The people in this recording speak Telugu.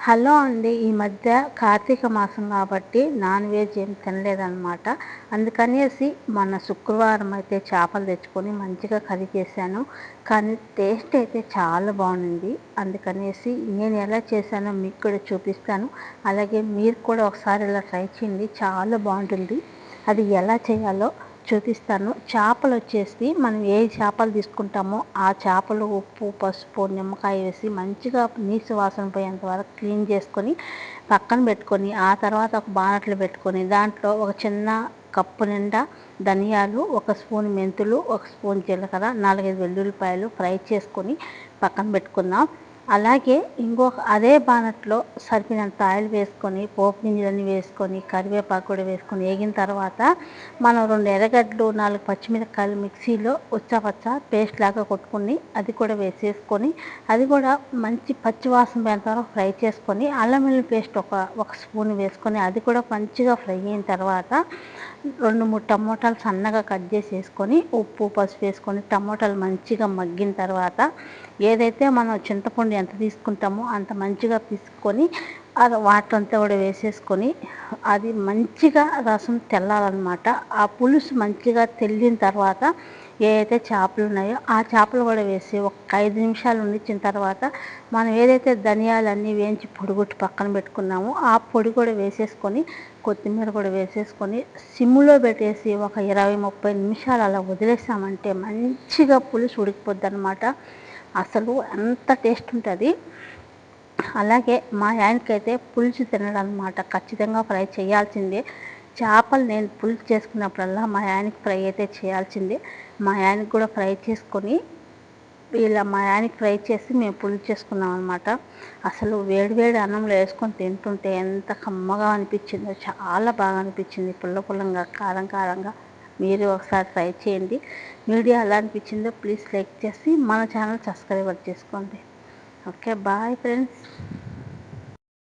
హలో అండి. ఈ మధ్య కార్తీక మాసం కాబట్టి నాన్ వెజ్ ఏం తినలేదనమాట. అందుకనేసి మొన్న శుక్రవారం అయితే చేపలు తెచ్చుకొని మంచిగా కర్రీ చేశాను. కానీ టేస్ట్ అయితే చాలా బాగుంది. అందుకనేసి నేను ఎలా చేశానో మీకు కూడా చూపిస్తాను. అలాగే మీరు కూడా ఒకసారి ఇలా ట్రై చేయండి, చాలా బాగుంటుంది. అది ఎలా చేయాలో చూపిస్తాను. చేపలు వచ్చేసి మనం ఏ చేపలు తీసుకుంటామో ఆ చేపలు ఉప్పు, పసుపు, నిమ్మకాయ వేసి మంచిగా నీసు వాసన పోయేంత వరకు క్లీన్ చేసుకొని పక్కన పెట్టుకొని, ఆ తర్వాత ఒక బాణట్లో పెట్టుకొని దాంట్లో ఒక చిన్న కప్పు నిండా ధనియాలు, ఒక స్పూన్ మెంతులు, ఒక స్పూన్ జీలకర్ర, 4, 5 వెల్లుల్లిపాయలు ఫ్రై చేసుకొని పక్కన పెట్టుకుందాం. అలాగే ఇంకొక అదే బాణట్లో సరిపినంత ఆయిల్ వేసుకొని, పోపు గింజలన్నీ వేసుకొని, కరివేపాకు కూడా వేసుకొని వేగిన తర్వాత మనం 2 ఎర్రగడ్డలు, 4 పచ్చిమిరపకాయలు మిక్సీలో ఉచ్చపచ్చ పేస్ట్ లాగా కొట్టుకొని అది కూడా వేసేసుకొని, అది కూడా మంచి పచ్చి వాసన పోయేంత వరకు ఫ్రై చేసుకొని, అల్లం వెల్లుల్లి పేస్ట్ ఒక స్పూన్ వేసుకొని అది కూడా మంచిగా ఫ్రై అయిన తర్వాత 2, 3 టమోటాలు సన్నగా కట్ చేసి వేసుకొని, ఉప్పు, పసుపు వేసుకొని టమోటాలు మంచిగా మగ్గిన తర్వాత ఏదైతే మనం చింతపండు ఎంత తీసుకుంటామో అంత మంచిగా పిసుకొని వాటర్ అంతా కూడా వేసేసుకొని అది మంచిగా రసం తెల్లాలన్నమాట. ఆ పులుసు మంచిగా తెల్లిన తర్వాత ఏదైతే చేపలు ఉన్నాయో ఆ చేపలు కూడా వేసి ఒక 5 నిమిషాలు ఉండించిన తర్వాత మనం ఏదైతే ధనియాలన్నీ వేయించి పొడిగొట్టి పక్కన పెట్టుకున్నామో ఆ పొడి కూడా వేసేసుకొని, కొత్తిమీర కూడా వేసేసుకొని సిమ్లో పెట్టేసి ఒక 20, 30 నిమిషాలు అలా వదిలేసామంటే మంచిగా పులుసు ఉడికిపోద్ది అనమాట. అసలు ఎంత టేస్ట్ ఉంటుంది. అలాగే మా ఆయనకైతే పులుసు తినడనమాట, ఖచ్చితంగా ఫ్రై చేయాల్సిందే. చేపలు నేను పులుసు చేసుకున్నప్పుడల్లా మా ఆయనకి ఫ్రై అయితే చేయాల్సిందే. మా ఆయనకి కూడా ఫ్రై చేసుకొని ఇలా మా ఆయనకి ఫ్రై చేసి మేము పులుసు చేసుకున్నాం అనమాట. అసలు వేడి వేడి అన్నంలో వేసుకొని తింటుంటే ఎంత కమ్మగా అనిపించిందో, చాలా బాగా అనిపించింది. పుల్ల పుల్లంగా, కారం కారంగా. మీరు ఒకసారి ట్రై చేయండి. వీడియో ఎలా అనిపించిందో ప్లీజ్ లైక్ చేసి మన ఛానల్ సబ్స్క్రైబ్ చేసుకోండి. Okay, bye friends.